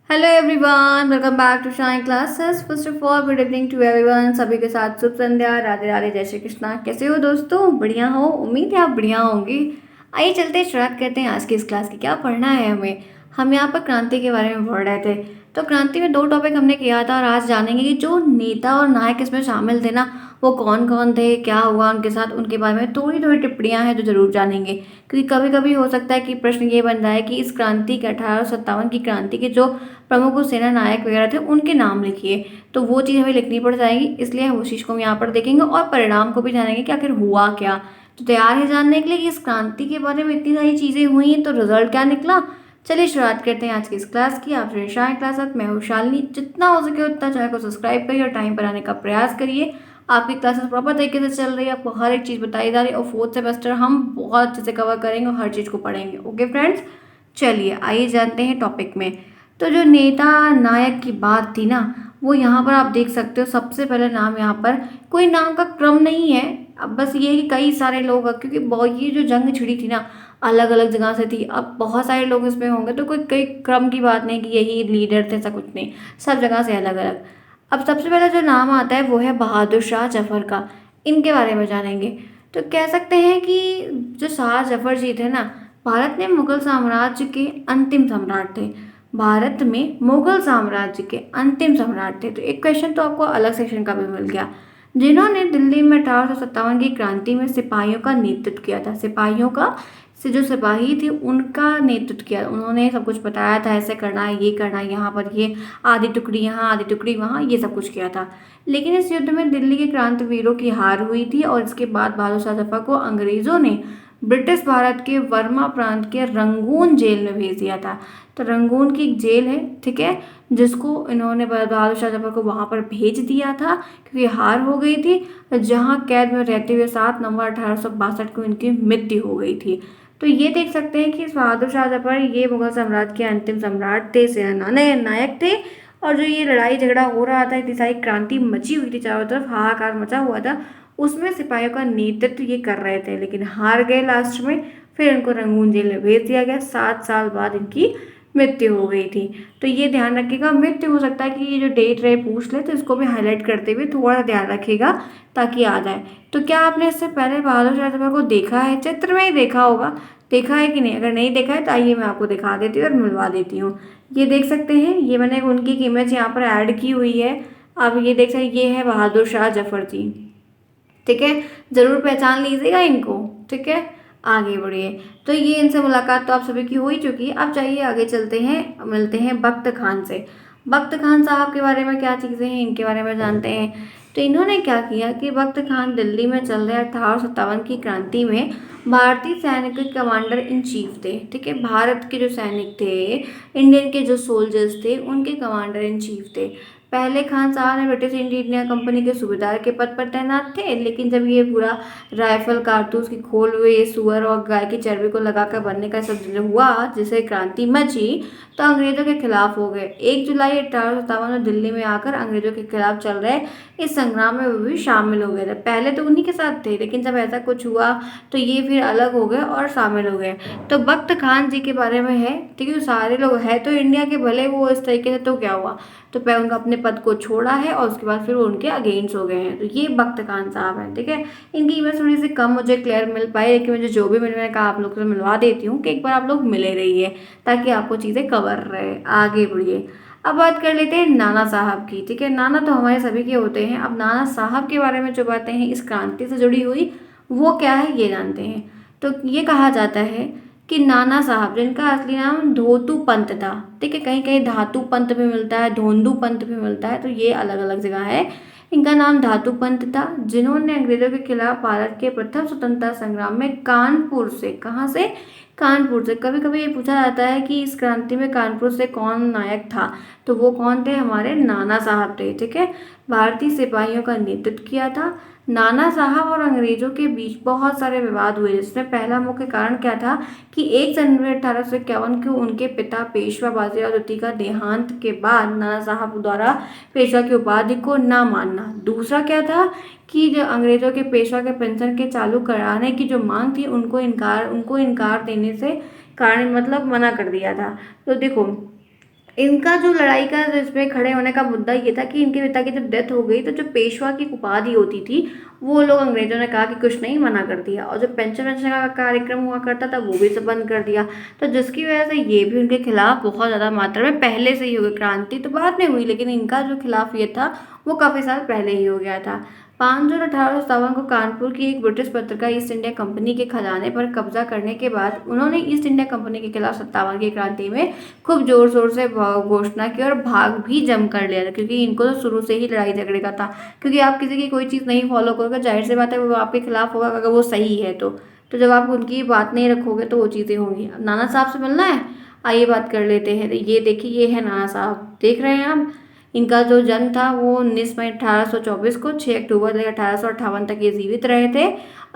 Hello everyone, welcome back to shine classes. First of all good evening to everyone. सभी के साथ शुभ संध्या, राधे राधे, जय श्री कृष्णा। कैसे हो दोस्तों? बढ़िया हो? उम्मीद है आप बढ़िया होंगे। आइए चलते शुरुआत करते हैं आज की इस क्लास की। क्या पढ़ना है हमें? हम यहाँ पर क्रांति के बारे में पढ़ रहे थे। तो क्रांति में दो टॉपिक हमने किया था और आज जानेंगे कि जो नेता और नायक इसमें शामिल थे ना, वो कौन कौन थे, क्या हुआ उनके साथ, उनके बारे में थोड़ी थोड़ी टिप्पणियां हैं जो जरूर जानेंगे। क्योंकि कभी कभी हो सकता है कि प्रश्न ये बन जाए कि इस क्रांति के 1857 की क्रांति के जो प्रमुख सेना नायक वगैरह थे उनके नाम लिखिए। तो वो चीज़ हमें लिखनी पड़ जाएगी, इसलिए हम उस चीज़ को हम यहाँ पर देखेंगे और परिणाम को भी जानेंगे कि आखिर हुआ क्या। तो तैयार है जानने के लिए कि इस क्रांति के बारे में इतनी सारी चीज़ें हुई हैं, तो रिजल्ट क्या निकला। चलिए शुरुआत करते हैं आज की इस क्लास की। आप शाइन क्लास मैं हूँ शालिनी। जितना हो सके उतना चैनल को सब्सक्राइब करिए और टाइम पर आने का प्रयास करिए। आपकी क्लासेस प्रॉपर तरीके से चल रही है, आपको हर एक चीज़ बताई जा रही है और फोर्थ सेमेस्टर हम बहुत अच्छे से कवर करेंगे और हर चीज़ को पढ़ेंगे। ओके फ्रेंड्स, चलिए आइए जानते हैं टॉपिक में। तो जो नेता नायक की बात थी ना, वो यहाँ पर आप देख सकते हो। सबसे पहले नाम यहाँ पर कोई नाम का क्रम नहीं है। अब बस ये है कि कई सारे लोग, क्योंकि बहुत ये जो जंग छिड़ी थी ना, अलग अलग जगह से थी। अब बहुत सारे लोग इसमें होंगे तो कोई क्रम की बात नहीं कि यही लीडर थे, ऐसा कुछ नहीं। सब जगह से अलग अलग। अब सबसे पहले जो नाम आता है वो है बहादुर शाह जफर का। इनके बारे में जानेंगे। तो कह सकते हैं कि जो शाह जफर जी थे ना, भारत में मुगल साम्राज्य के अंतिम सम्राट थे। भारत में मुगल साम्राज्य के अंतिम सम्राट थे। तो एक क्वेश्चन तो आपको अलग सेक्शन का भी मिल गया। जिन्होंने दिल्ली में 1857 की क्रांति में सिपाहियों का नेतृत्व किया था। सिपाहियों का से जो सिपाही थे उनका नेतृत्व किया। उन्होंने सब कुछ बताया था, ऐसे करना है, ये करना है, यहाँ पर ये आधी टुकड़ी यहाँ, आधी टुकड़ी वहाँ, ये सब कुछ किया था। लेकिन इस युद्ध में दिल्ली के क्रांतिवीरों की हार हुई थी और इसके बाद बहादुर शाह जफर को अंग्रेजों ने ब्रिटिश भारत के वर्मा प्रांत के रंगून जेल में भेज दिया था। तो रंगून की एक जेल है, ठीक है, जिसको इन्होंने बहादुर शाह जफर को वहां पर भेज दिया था क्योंकि हार हो गई थी। जहां कैद में रहते हुए 7 नवंबर 1862 को इनकी मृत्यु हो गई थी। तो ये देख सकते हैं कि बहादुर शाह जफर ये मुगल साम्राज्य के अंतिम सम्राट थे, सेना नायक थे। और जो ये लड़ाई झगड़ा हो रहा था, इतनी सारी क्रांति मची हुई थी, चारों तरफ हाहाकार मचा हुआ था, उसमें सिपाहियों का नेतृत्व ये कर रहे थे। लेकिन हार गए लास्ट में। फिर इनको रंगून जेल में भेज दिया गया। 7 साल बाद इनकी मृत्यु हो गई थी। तो ये ध्यान रखिएगा, मृत्यु हो सकता है कि ये जो डेट रहे पूछ ले, तो इसको भी हाईलाइट करते हुए थोड़ा ध्यान रखिएगा ताकि आ जाए। तो क्या आपने इससे पहले बहादुर शाह जफर को देखा है? चित्र में ही देखा होगा। देखा है कि नहीं? अगर नहीं देखा है तो आइए मैं आपको दिखा देती हूँ और मिलवा देती हूँ। ये देख सकते हैं, ये मैंने उनकी एक इमेज यहाँ पर ऐड की हुई है। आप ये देख सकते हैं, ये है बहादुर शाह जफर जी। ठीक है, जरूर पहचान लीजिएगा इनको। ठीक है, आगे बढ़िए। तो ये इनसे मुलाकात तो आप सभी की हो ही चुकी है। अब चाहिए आगे चलते हैं, मिलते हैं बख्त खान से। बख्त खान साहब के बारे में क्या चीज़ें हैं, इनके बारे में जानते हैं। तो इन्होंने क्या किया कि बख्त खान दिल्ली में चल रहे 1857 की क्रांति में भारतीय सैनिक के कमांडर इन चीफ थे। ठीक है, भारत के जो सैनिक थे, इंडियन के जो सोल्जर्स थे, उनके कमांडर इन चीफ थे। पहले खान साहब ने ब्रिटिश ईस्ट इंडिया कंपनी के सूबेदार के पद पर तैनात थे। लेकिन जब ये पूरा राइफल, कारतूस की खोल हुए, सुअर और गाय की चर्बी को लगाकर बनने का सब हुआ, जिसे क्रांति मची, तो अंग्रेजों के खिलाफ हो गए। 1 जुलाई 1857 में दिल्ली में आकर अंग्रेजों के खिलाफ चल रहे इस संग्राम में वो भी शामिल हो गए थे। पहले तो उन्हीं के साथ थे, लेकिन जब ऐसा कुछ हुआ तो ये फिर अलग हो गए और शामिल हो गए। तो बख्त खान जी के बारे में है, ठीक है, सारे लोग है तो इंडिया के, भले वो इस तरीके से, तो क्या हुआ, तो पहले उनका अपने पद को छोड़ा है और उसके बाद फिर वो उनके अगेंस्ट हो गए हैं। तो ये बख्त खान साहब हैं। ठीक है, इनकी इमेज थोड़ी सी कम मुझे क्लियर मिल पाई, लेकिन मुझे जो भी मैंने कहा आप लोग से मिलवा देती हूँ कि एक बार आप लोग मिले रहिए ताकि आपको चीज़ें कवर रहे। आगे बढ़िए। अब बात कर लेते हैं नाना साहब की। ठीक है, नाना तो हमारे सभी के होते हैं। अब नाना साहब के बारे में जो बातें हैं इस क्रांति से जुड़ी हुई, वो क्या है ये जानते हैं। तो ये कहा जाता है कि नाना साहब, जिनका असली नाम धोतू पंत था, ठीक है, कहीं कहीं धातु पंत भी मिलता है, धोंदू पंत भी मिलता है, तो ये अलग अलग जगह है। इनका नाम धातु पंत था, जिन्होंने अंग्रेजों के खिलाफ भारत के प्रथम स्वतंत्रता संग्राम में कानपुर से, कहाँ से, कानपुर से, कभी कभी ये पूछा जाता है कि इस क्रांति में कानपुर से कौन नायक था, तो वो कौन थे, हमारे नाना साहब थे। ठीक है, भारतीय सिपाहियों का नेतृत्व किया था। नाना साहब और अंग्रेजों के बीच बहुत सारे विवाद हुए, जिसमें पहला मुख्य कारण क्या था कि 1 जनवरी 1851 को उनके पिता पेशवा बाजीराव द्वितीय का देहांत के बाद नाना साहब द्वारा पेशवा की उपाधि को ना मानना। दूसरा क्या था कि जो अंग्रेजों के पेशवा के पेंशन के चालू कराने की जो मांग थी, उनको इनकार देने से कारण, मतलब मना कर दिया था। तो देखो, इनका जो लड़ाई का इसमें खड़े होने का मुद्दा ये था कि इनके पिता की जब डेथ हो गई तो जो पेशवा की उपाधि होती थी वो लोग अंग्रेजों ने कहा कि कुछ नहीं, मना कर दिया, और जो पेंशन वेंशन का कार्यक्रम हुआ करता था वो भी सब बंद कर दिया। तो जिसकी वजह से ये भी उनके खिलाफ बहुत ज़्यादा मात्रा में पहले से ही हो गई। क्रांति तो बाद में हुई, लेकिन इनका जो खिलाफ ये था वो काफ़ी साल पहले ही हो गया था। 5 जून 1857 को कानपुर की एक ब्रिटिश पत्रिका ईस्ट इंडिया कंपनी के खजाने पर कब्जा करने के बाद उन्होंने ईस्ट इंडिया कंपनी के खिलाफ 57 की क्रांति में खूब जोर शोर से घोषणा की और भाग भी जम कर लिया था, क्योंकि इनको तो शुरू से ही लड़ाई झगड़े का था। क्योंकि आप किसी की कोई चीज़ नहीं फॉलो करोगे, जाहिर सी बात है वो आपके खिलाफ होगा अगर वो सही है तो जब आप उनकी बात नहीं रखोगे तो वो चीज़ें होंगी। अब नाना साहब से मिलना है, आइए बात कर लेते हैं। तो ये देखिए, ये है नाना साहब, देख रहे हैं आप। इनका जो जन्म था वो 19 मई 1824 को, 6 अक्टूबर 1858 तक ये जीवित रहे थे।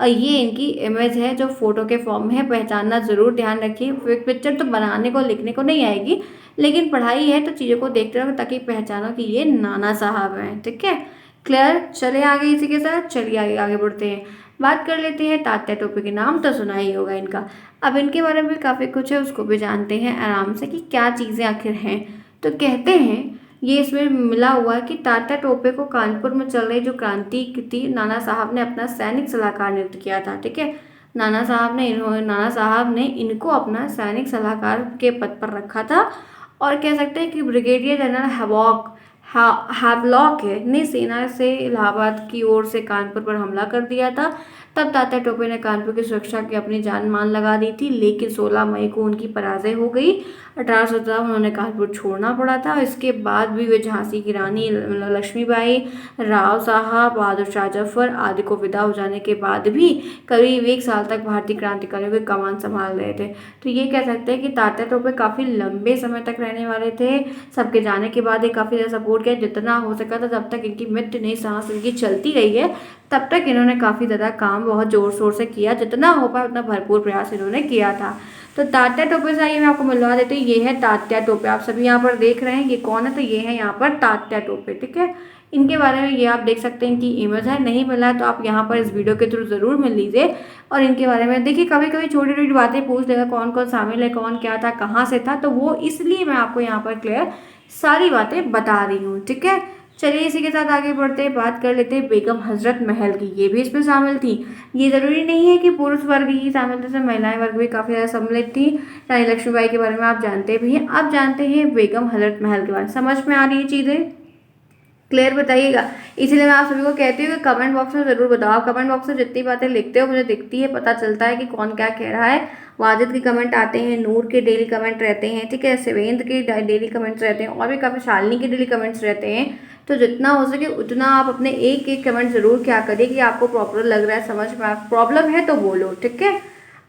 और ये इनकी इमेज है जो फोटो के फॉर्म में है, पहचानना जरूर, ध्यान रखिए। पिक्चर तो बनाने को लिखने को नहीं आएगी, लेकिन पढ़ाई है तो चीज़ों को देखते रहो ताकि पहचानो कि ये नाना साहब हैं। ठीक है, क्लियर। चले आगे इसी के साथ, चलिए आगे आगे बढ़ते हैं। बात कर लेते हैं तात्या टोपे के, नाम तो सुना ही होगा इनका। अब इनके बारे में काफ़ी कुछ है, उसको भी जानते हैं आराम से कि क्या चीज़ें आखिर हैं। तो कहते हैं, ये इसमें मिला हुआ है कि तात्या टोपे को कानपुर में चल रही जो क्रांति थी, नाना साहब ने अपना सैनिक सलाहकार नियुक्त किया था। ठीक है, नाना साहब ने इनको अपना सैनिक सलाहकार के पद पर रखा था। और कह सकते हैं कि ब्रिगेडियर जनरल हैवलॉक ने सेना से इलाहाबाद की ओर से कानपुर पर हमला कर दिया था। तब तात्या टोपे ने कानपुर की सुरक्षा की अपनी जान मान लगा दी थी, लेकिन 16 मई को उनकी पराजय हो गई। 1817 में उन्होंने कानपुर छोड़ना पड़ा था। इसके बाद भी वे झांसी की रानी लक्ष्मीबाई, राव साहब, बहादुर शाह जफर आदि को विदा हो जाने के बाद भी करीब 1 साल तक भारतीय क्रांतिकारियों की कमान संभाल रहे थे। तो ये कह सकते हैं कि तात्या टोपे काफ़ी लंबे समय तक रहने वाले थे। सबके जाने के बाद ये काफ़ी ज़्यादा सपोर्ट किया, जितना हो सका था। जब तक इनकी मृत्यु नहीं, सांस इनकी चलती रही है, तब तक इन्होंने काफ़ी ज़्यादा काम बहुत ज़ोर शोर से किया, जितना हो पाए उतना भरपूर प्रयास इन्होंने किया था। तो तात्या टोपे से आइए मैं आपको मिलवा देती हूँ। ये है तात्या टोपे, आप सभी यहाँ पर देख रहे हैं ये कौन है, तो ये है यहाँ पर तात्या टोपे। ठीक है, इनके बारे में ये आप देख सकते हैं कि इमेज है, नहीं मिला है तो आप यहाँ पर इस वीडियो के थ्रू ज़रूर मिल लीजिए। और इनके बारे में देखिए, कभी कभी छोटी छोटी बातें पूछ लेगा, कौन कौन शामिल है, कौन क्या था, कहाँ से था, तो वो इसलिए मैं आपको यहाँ पर क्लियर सारी बातें बता रही हूँ। ठीक है, चलिए इसी के साथ आगे बढ़ते हैं। बात कर लेते हैं बेगम हजरत महल की, ये भी इसमें शामिल थी। ये ज़रूरी नहीं है कि पुरुष वर्ग ही शामिल थे, इसमें महिलाएं वर्ग भी काफ़ी ज़्यादा सम्मिलित थी। रानी लक्ष्मीबाई के बारे में आप जानते भी हैं। अब जानते हैं बेगम हजरत महल के बारे में, समझ में आ रही है चीज़ें, क्लियर बताइएगा। इसलिए मैं आप सभी को कहती हूँ कि कमेंट बॉक्स में ज़रूर बताओ। आप कमेंट बॉक्स में जितनी बातें लिखते हो मुझे दिखती है, पता चलता है कि कौन क्या कह रहा है। वाजिद के कमेंट आते हैं, नूर के डेली कमेंट रहते हैं, ठीक है, शिवेंद्र के डेली कमेंट्स रहते हैं, और भी काफ़ी शालिनी के डेली कमेंट्स रहते हैं। तो जितना हो सके उतना आप अपने एक एक कमेंट ज़रूर क्या करिए कि आपको प्रॉपर लग रहा है, समझ में प्रॉब्लम है तो बोलो। ठीक है,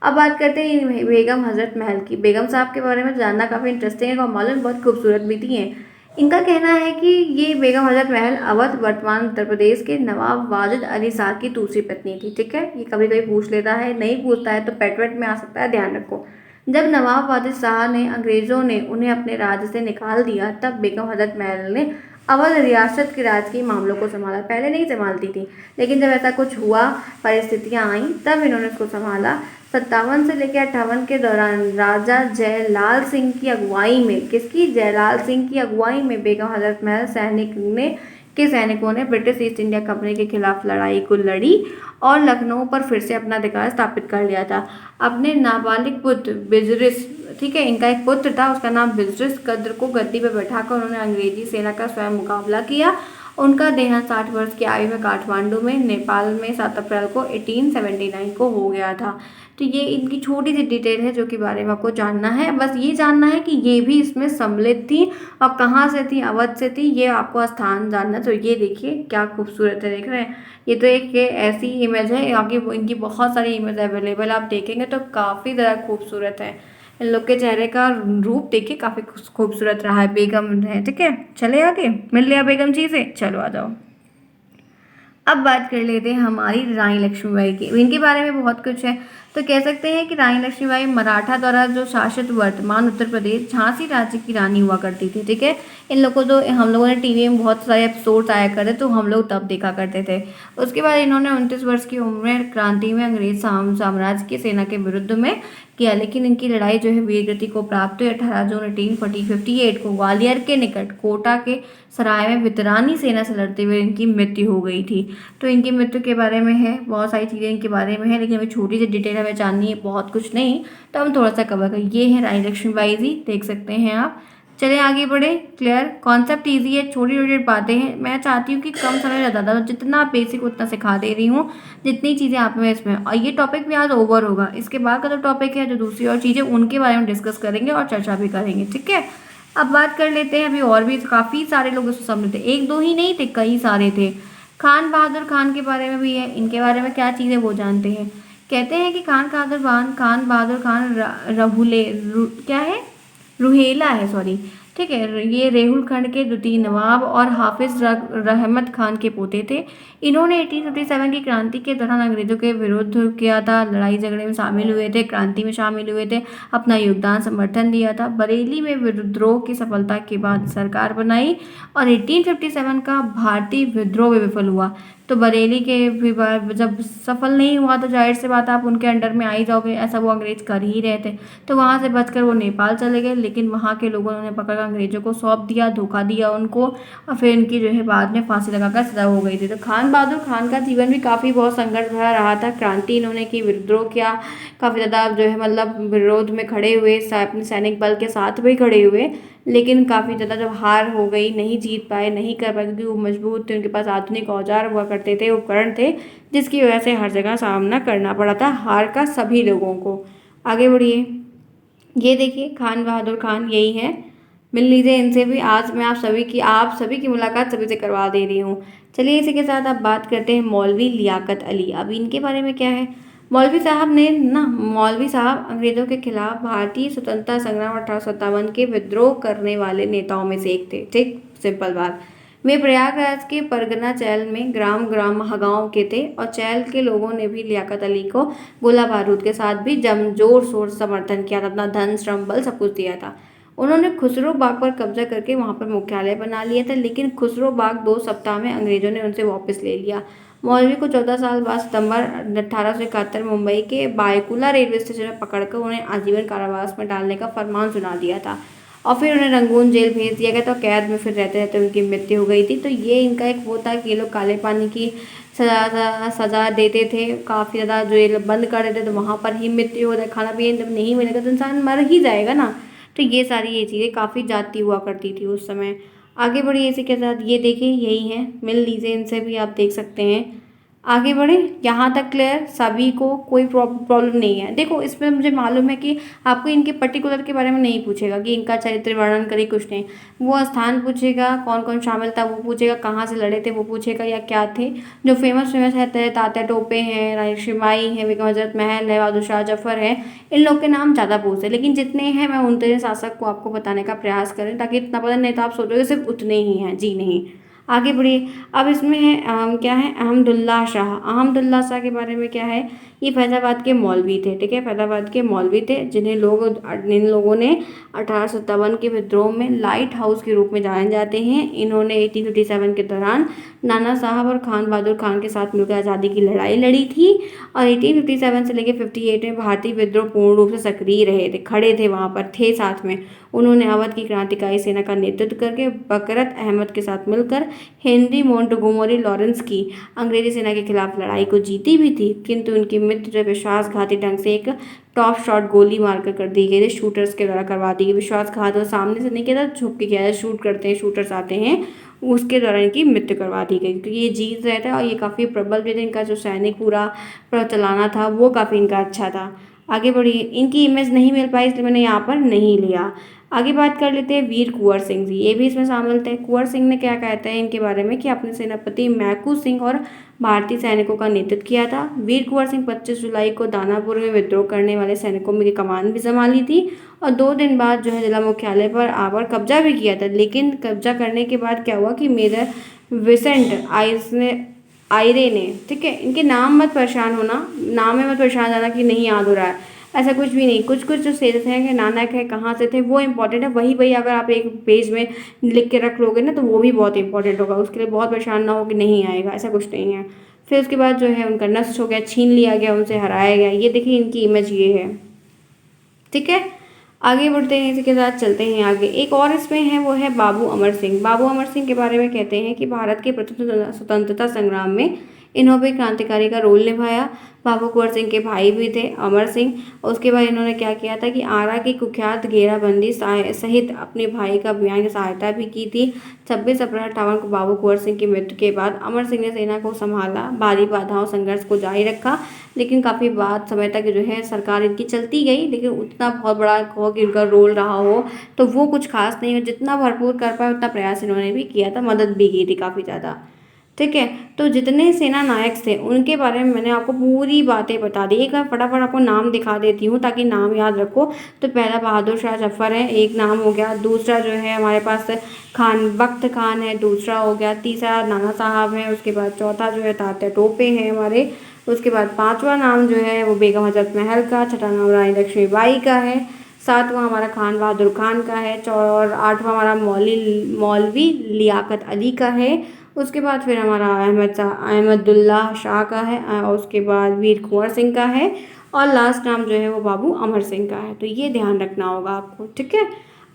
अब बात करते हैं बेगम हजरत महल की। बेगम साहब के बारे में जानना काफ़ी इंटरेस्टिंग है और मालूम बहुत खूबसूरत भी थी हैं। इनका कहना है कि ये बेगम हजरत महल अवध वर्तमान उत्तर प्रदेश के नवाब वाजिद अली शाह की दूसरी पत्नी थी। ठीक है, ये कभी कभी पूछ लेता है, नहीं पूछता है तो पेटवेट में आ सकता है, ध्यान रखो। जब नवाब वाजिद शाह ने अंग्रेजों ने उन्हें अपने राज्य से निकाल दिया, तब बेगम हजरत महल ने अवध रियासत के राजकीय मामलों को संभाला। पहले नहीं संभालती थी, लेकिन जब ऐसा कुछ हुआ, परिस्थितियां आई, तब इन्होंने उसको संभाला। 57 से लेकर 58 के दौरान राजा जयलाल सिंह की अगुवाई में, किसकी, जयलाल सिंह की अगुवाई में बेगम हजरत महल सैनिकों ने ब्रिटिश ईस्ट इंडिया कंपनी के खिलाफ लड़ाई को लड़ी और लखनऊ पर फिर से अपना अधिकार स्थापित कर लिया था। अपने नाबालिग पुत्र बिजरिस, ठीक है, इनका एक पुत्र था, उसका नाम बिजरिस कद्र को गद्दी पर बैठाकर उन्होंने अंग्रेजी सेना का स्वयं मुकाबला किया। उनका देहांत 60 वर्ष की आयु में काठमांडू में, नेपाल में 7 अप्रैल को 1879 को हो गया था। तो ये इनकी छोटी सी डिटेल है जो कि बारे में आपको जानना है। बस ये जानना है कि ये भी इसमें सम्मिलित थी और कहाँ से थी, अवध से थी, ये आपको स्थान जानना। तो ये देखिए क्या खूबसूरत है, देख रहे हैं। ये तो एक ऐसी इमेज है, आगे इनकी बहुत सारी इमेज अवेलेबल, आप देखेंगे तो काफ़ी ज़्यादा खूबसूरत है। इन लोग के चेहरे का रूप देखिए, काफ़ी खूबसूरत रहा है। बेगम है, ठीक है, चले आगे, मिल लिया बेगम जी से, चलो आ जाओ। अब बात कर लेते हैं हमारी रानी लक्ष्मीबाई की। इनके बारे में बहुत कुछ है। तो कह सकते हैं कि रानी लक्ष्मीबाई मराठा द्वारा जो शासित वर्तमान उत्तर प्रदेश झांसी राज्य की रानी हुआ करती थी। ठीक है, इन लोगों को तो हम लोगों ने टीवी में बहुत सारे एपिसोड्स आया करते तो हम लोग तब देखा करते थे। उसके बाद इन्होंने 29 वर्ष की उम्र में क्रांति में अंग्रेज साम्राज्य की सेना के विरुद्ध में किया, लेकिन इनकी लड़ाई जो है वीर गति को प्राप्त हुई। 18 जून 1858 को ग्वालियर के निकट कोटा के सराय में वितरानी सेना से लड़ते हुए इनकी मृत्यु हो गई थी। तो इनकी मृत्यु के बारे में है, बहुत सारी चीज़ें इनके बारे में है, लेकिन हमें छोटी सी डिटेल हमें जाननी है, बहुत कुछ नहीं, तो हम थोड़ा सा कवर करें। ये है रानी लक्ष्मीबाई जी, देख सकते हैं आप। चलिए आगे बढ़े। क्लियर, कॉन्सेप्ट ईजी है, छोटी छोटी बातें हैं। मैं चाहती हूँ कि कम समय में ज़्यादा, जितना बेसिक उतना सिखा दे रही हूँ, जितनी चीज़ें आप में इसमें। और ये टॉपिक भी आज ओवर होगा, इसके बाद का जो टॉपिक है, जो दूसरी और चीज़ें, उनके बारे में डिस्कस करेंगे और चर्चा भी करेंगे। ठीक है, अब बात कर लेते हैं। अभी और भी काफ़ी सारे लोग इसको समझ थे, एक दो ही नहीं थे, कई सारे थे। खान बहादुर खान के बारे में भी है, इनके बारे में क्या चीज़ें वो जानते हैं। कहते हैं कि खान बहादुर खान क्या है, रुहेला है, सॉरी, ठीक है, ये रेहुल खंड के द्वितीय नवाब और हाफिज रहमत खान के पोते थे। इन्होंने 1857 की क्रांति के दौरान अंग्रेजों के विरुद्ध किया था, लड़ाई झगड़े में शामिल हुए थे, क्रांति में शामिल हुए थे, अपना योगदान समर्थन दिया था। बरेली में विद्रोह की सफलता के बाद सरकार बनाई और 1857 का भारतीय विद्रोह भी विफल हुआ। तो बरेली के भी जब सफल नहीं हुआ तो जाहिर सी बात आप उनके अंडर में आ ही जाओगे, ऐसा वो अंग्रेज कर ही रहे थे। तो वहाँ से बचकर वो नेपाल चले गए, लेकिन वहाँ के लोगों ने पकड़ अंग्रेजों को सौंप दिया, धोखा दिया उनको, और फिर इनकी जो है बाद में फांसी लगाकर सजा हो गई थी। तो खान बहादुर खान का जीवन भी काफ़ी बहुत संघर्ष भरा रहा था। क्रांति इन्होंने की, विद्रोह किया, काफ़ी ज़्यादा जो है मतलब विरोध में खड़े हुए, अपने सैनिक बल के साथ भी खड़े हुए, लेकिन काफ़ी ज़्यादा जब हार हो गई, नहीं जीत पाए, नहीं कर पाए, क्योंकि वो मजबूत थे, उनके पास आधुनिक औजार हुआ करते थे, उपकरण थे, जिसकी वजह से हर जगह सामना करना पड़ा था हार का सभी लोगों को। आगे बढ़िए, ये देखिए खान बहादुर खान यही है, मिल लीजिए इनसे भी। आज मैं आप सभी की मुलाकात सभी से करवा दे रही हूँ। चलिए इसी के साथ आप बात करते हैं मौलवी लियाकत अली। अब इनके बारे में क्या है, मौलवी साहब अंग्रेजों के खिलाफ भारतीय स्वतंत्रता संग्राम 1857 के विद्रोह करने वाले नेताओं में से एक थे। ठीक, सिंपल बात। वे प्रयागराज के परगना चैल में ग्राम महागांव के थे, और चैल के लोगों ने भी लियाकत अली को गोला बारूद के साथ भी जोर शोर समर्थन किया था, अपना धन श्रम बल सब कुछ दिया था। उन्होंने खुसरो बाग पर कब्जा करके वहां पर मुख्यालय बना लिया था, लेकिन खुसरो बाग 2 सप्ताह में अंग्रेजों ने उनसे वापस ले लिया। मौलवी को 14 साल बाद सितंबर 1871 मुंबई के बायकुला रेलवे स्टेशन में पकड़कर उन्हें आजीवन कारावास में डालने का फरमान सुना दिया था, और फिर उन्हें रंगून जेल भेज दिया गया। तो कैद में फिर रहते रहते उनकी मृत्यु हो गई थी। तो ये इनका एक वो था कि ये लोग काले पानी की सजा देते थे, काफ़ी ज़्यादा जेल बंद कर देते, तो वहाँ पर ही मृत्यु हो जाए, खाना पीना जब नहीं मिलेगा तो इंसान मर ही जाएगा ना। तो ये सारी ये चीज़ें काफ़ी जाती हुआ करती थी उस समय। आगे बढ़िए इसी के साथ, ये देखिए यही है, मिल लीजिए इनसे भी, आप देख सकते हैं। आगे बढ़े, यहाँ तक क्लियर, सभी को कोई प्रॉब्लम नहीं है। देखो इसमें मुझे मालूम है कि आपको इनके पर्टिकुलर के बारे में नहीं पूछेगा कि इनका चरित्र वर्णन करे, कुछ नहीं, वो स्थान पूछेगा, कौन कौन शामिल था वो पूछेगा, कहाँ से लड़े थे वो पूछेगा, या क्या थे। जो फेमस है, तात्या टोपे हैं, रानी लक्ष्मीबाई हैं, बेगम हजरत महल है, बहादुर शाह जफर है, इन लोग के नाम ज़्यादा पूछते हैं, लेकिन जितने हैं मैं उतने शासक को आपको बताने का प्रयास करें, ताकि इतना पता नहीं तो आप सोचोगे सिर्फ उतने ही हैं, जी नहीं। आगे बढ़िए, अब इसमें है क्या है, अहमदुल्ला शाह के बारे में क्या है, ये फैजाबाद के मौलवी थे। ठीक है, फैजाबाद के मौलवी थे, इन लोगों ने 1857 के विद्रोह में लाइट हाउस के रूप में जाने जाते हैं। इन्होंने 1857 के दौरान नाना साहब और खान बहादुर खान के साथ मिलकर आज़ादी की लड़ाई लड़ी थी, और 1857 से लेकर 58 में भारतीय विद्रोह पूर्ण रूप से सक्रिय रहे थे, खड़े थे, वहाँ पर थे साथ में। उन्होंने अवध की क्रांतिकारी सेना का नेतृत्व करके बकरत अहमद के साथ मिलकर हेनरी मोंटगोमरी लॉरेंस की अंग्रेजी सेना के खिलाफ लड़ाई को जीती भी थी, किंतु उनकी मृत्यु विश्वासघाती ढंग से एक टॉप शॉट गोली मारकर कर दी गई थी, शूटर्स के द्वारा करवा दी गई। विश्वासघात सामने से नहीं किया था, छुप के किया था, शूट करते हैं, शूटर्स आते हैं, उसके द्वारा इनकी मृत्यु करवा दी गई, क्योंकि ये जीत रहे थे और ये काफ़ी प्रबल भी थे। इनका जो सैनिक पूरा चलाना था वो काफ़ी इनका अच्छा था। आगे बढ़िए, इनकी इमेज नहीं मिल पाई इसलिए मैंने यहाँ पर नहीं लिया। आगे बात कर लेते हैं वीर कुंवर सिंह जी, ये भी इसमें शामिल थे। कुंवर सिंह ने क्या कहते हैं इनके बारे में कि अपने सेनापति मैकू सिंह और भारतीय सैनिकों का नेतृत्व किया था। वीर कुंवर सिंह 25 जुलाई को दानापुर में विद्रोह करने वाले सैनिकों में कमान भी संभाली थी, और 2 दिन बाद जो है जिला मुख्यालय पर आकर कब्जा भी किया था। लेकिन कब्जा करने के बाद क्या हुआ कि मेजर विसेंट आइस ने आयरे ने, ठीक है। इनके नाम मत परेशान होना, नाम में मत परेशान जाना कि नहीं याद हो रहा है, ऐसा कुछ भी नहीं। कुछ कुछ जो सेल्स हैं कि नानक है कहाँ से थे वो इंपॉर्टेंट है, वही वही अगर आप एक पेज में लिख के रख लोगे ना तो वो भी बहुत इंपॉर्टेंट होगा, उसके लिए बहुत परेशान ना हो कि नहीं आएगा, ऐसा कुछ नहीं है। फिर उसके बाद जो है उनका नष्ट हो गया, छीन लिया गया, उनसे हराया गया। ये देखिए इनकी इमेज ये है, ठीक है। आगे बढ़ते हैं, इसी के साथ चलते हैं आगे। एक और इसमें है, वो है बाबू अमर सिंह। बाबू अमर सिंह के बारे में कहते हैं कि भारत के प्रथम स्वतंत्रता संग्राम में इन्होंने क्रांतिकारी का रोल निभाया। बाबू कुंवर सिंह के भाई भी थे अमर सिंह। उसके बाद इन्होंने क्या किया था कि आरा की कुख्यात घेराबंदी सहित अपने भाई का अभियान की सहायता भी की थी। 26 अप्रैल 1958 को बाबू कुंवर सिंह की मृत्यु के बाद अमर सिंह ने सेना को संभाला, भारी बाधाओं संघर्ष को जारी रखा, लेकिन काफ़ी बाद समय तक जो है सरकार इनकी चलती गई, लेकिन उतना बहुत बड़ा हो कि उनका रोल रहा हो तो वो कुछ खास नहीं हो। जितना भरपूर कर पाए उतना प्रयास इन्होंने भी किया था, मदद भी की थी काफ़ी ज़्यादा, ठीक है। तो जितने सेना नायक थे उनके बारे में मैंने आपको पूरी बातें बता दी। एक बार फटाफट आपको नाम दिखा देती हूँ ताकि नाम याद रखो। तो पहला बहादुर शाह जफर है, एक नाम हो गया। दूसरा जो है हमारे पास खान बख्त खान है, दूसरा हो गया। तीसरा नाना साहब है। उसके बाद चौथा जो है तात्या टोपे हैं हमारे। उसके बाद पांचवा नाम जो है वो बेगम हजरत महल का। छठा नाम रानी लक्ष्मीबाई का है। सातवां हमारा खान बहादुर खान का है। और आठवां हमारा मौलवी लियाकत अली का है। उसके बाद फिर हमारा अहमदुल्ला शाह का है। और उसके बाद वीर कुंवर सिंह का है। और लास्ट नाम जो है वो बाबू अमर सिंह का है। तो ये ध्यान रखना होगा आपको, ठीक है।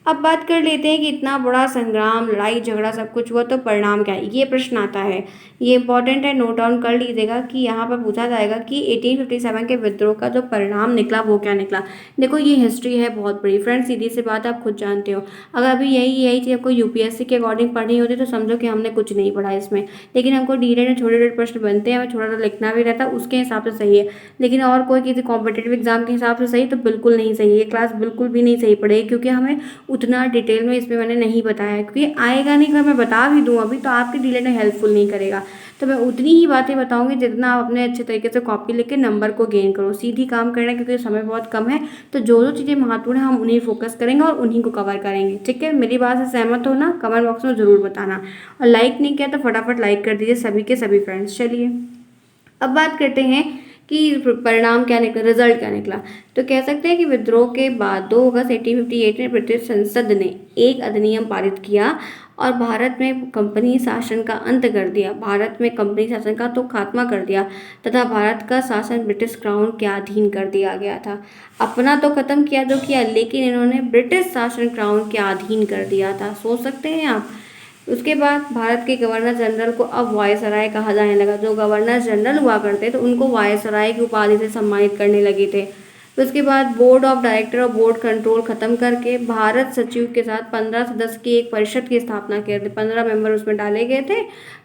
अब बात कर लेते हैं कि इतना बड़ा संग्राम, लड़ाई झगड़ा सब कुछ हुआ तो परिणाम क्या है, ये प्रश्न आता है। ये इंपॉर्टेंट है, नोट डाउन कर लीजिएगा कि यहाँ पर पूछा जाएगा कि 1857 के विद्रोह का जो परिणाम निकला वो क्या निकला। देखो ये हिस्ट्री है बहुत बड़ी फ्रेंड, सीधी सी बात आप खुद जानते हो। अगर अभी यही चीज़ आपको यूपीएससी के अकॉर्डिंग पढ़नी होती तो समझो कि हमने कुछ नहीं पढ़ा इसमें। लेकिन हमको डीएलएड में छोटे छोटे प्रश्न बनते हैं, हमें थोड़ा सा लिखना भी रहता है, उसके हिसाब से सही है। लेकिन और कोई किसी कॉम्पिटेटिव एग्जाम के हिसाब से सही तो बिल्कुल नहीं सही है। ये क्लास बिल्कुल भी नहीं सही पड़ेगी, क्योंकि हमें उतना डिटेल में इसमें मैंने नहीं बताया, क्योंकि आएगा नहीं। अगर मैं बता भी दूँ अभी तो आपके डीएलएड में हेल्पफुल नहीं करेगा। तो मैं उतनी ही बातें बताऊंगी जितना आप अपने अच्छे तरीके से कॉपी लेके नंबर को गेन करो। सीधी काम करना है, क्योंकि समय बहुत कम है। तो जो जो चीज़ें महत्वपूर्ण है हम उन्हीं फोकस करेंगे और उन्हीं को कवर करेंगे, ठीक है। मेरी बात से सहमत हो ना, कमेंट बॉक्स में ज़रूर बताना। और लाइक नहीं किया तो फटाफट लाइक कर दीजिए सभी के सभी फ्रेंड्स। चलिए अब बात करते हैं कि परिणाम क्या निकला, रिजल्ट क्या निकला। तो कह सकते हैं कि विद्रोह के बाद 2 अगस्त 1858 में ब्रिटिश संसद ने एक अधिनियम पारित किया और भारत में कंपनी शासन का अंत कर दिया। भारत में कंपनी शासन का तो खात्मा कर दिया तथा भारत का शासन ब्रिटिश क्राउन के अधीन कर दिया गया था। अपना तो खत्म किया जो किया, लेकिन इन्होंने ब्रिटिश शासन क्राउन के अधीन कर दिया था, सोच सकते हैं आप। उसके बाद भारत के गवर्नर जनरल को अब वायसराय कहा जाने लगा। जो गवर्नर जनरल हुआ करते तो उनको वायसराय की उपाधि से सम्मानित करने लगे थे। फिर उसके बाद बोर्ड ऑफ डायरेक्टर और बोर्ड कंट्रोल खत्म करके भारत सचिव के साथ 15 सदस्य की एक परिषद की स्थापना की थी। 15 मेंबर उसमें डाले गए थे,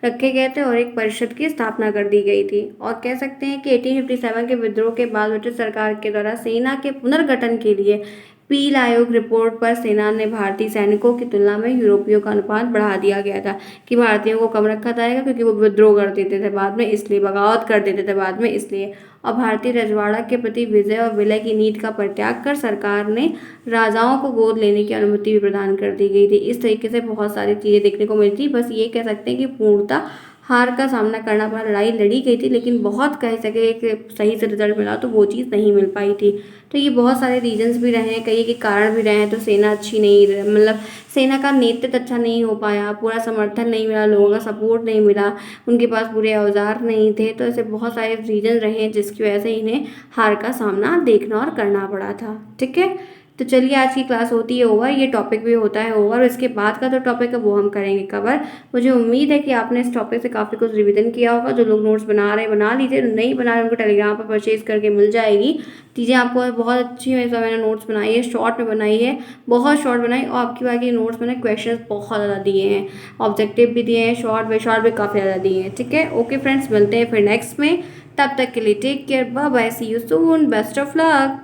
रखे गए थे और एक परिषद की स्थापना कर दी गई थी। और कह सकते हैं कि 1857 के विद्रोह के बाद ब्रिटिश सरकार के द्वारा सेना के पुनर्गठन के लिए पील आयोग रिपोर्ट पर सेना ने भारतीय सैनिकों की तुलना में यूरोपियों का अनुपात बढ़ा दिया गया था कि भारतीयों को कम रखा जाएगा, क्योंकि वो विद्रोह कर देते थे बाद में, इसलिए बगावत कर देते थे बाद में इसलिए। और भारतीय रजवाड़ा के प्रति विजय और विलय की नीति का परित्याग कर सरकार ने राजाओं को गोद लेने की अनुमति भी प्रदान कर दी गई थी। इस तरीके से बहुत सारी चीज़ें देखने को मिलती। बस ये कह सकते हैं कि पूर्णतः हार का सामना करना पड़ा, लड़ाई लड़ी गई थी, लेकिन बहुत कह सके एक सही से रिजल्ट मिला तो वो चीज़ नहीं मिल पाई थी। तो ये बहुत सारे रीजंस भी रहे हैं, कई के कारण भी रहे हैं। तो सेना अच्छी नहीं, मतलब सेना का नेतृत्व अच्छा नहीं हो पाया, पूरा समर्थन नहीं मिला, लोगों का सपोर्ट नहीं मिला, उनके पास पूरे औजार नहीं थे। तो ऐसे बहुत सारे रीजन रहे हैं जिसकी वजह से इन्हें हार का सामना देखना और करना पड़ा था, ठीक है। तो चलिए आज की क्लास होती है ओवर, ये टॉपिक भी होता है ओवर। इसके बाद का जो टॉपिक है वो हम करेंगे कवर। मुझे उम्मीद है कि आपने इस टॉपिक से काफ़ी कुछ रिवीजन किया होगा। जो लोग नोट्स बना रहे हैं बना लीजिए, नहीं बना रहे उनको टेलीग्राम पर परचेज करके मिल जाएगी चीज़ें आपको। बहुत अच्छी मैंने नोट्स बनाई है, शॉर्ट में बनाई है, बहुत शॉर्ट बनाई। और आपकी बाकी नोट्स मैंने क्वेश्चन बहुत ज़्यादा दिए हैं, ऑब्जेक्टिव भी दिए हैं, शॉर्ट बाई शॉर्ट भी काफ़ी ज़्यादा दिए हैं, ठीक है। ओके फ्रेंड्स, मिलते हैं फिर नेक्स्ट में। तब तक के लिए take care, bye bye, see you soon, best of luck.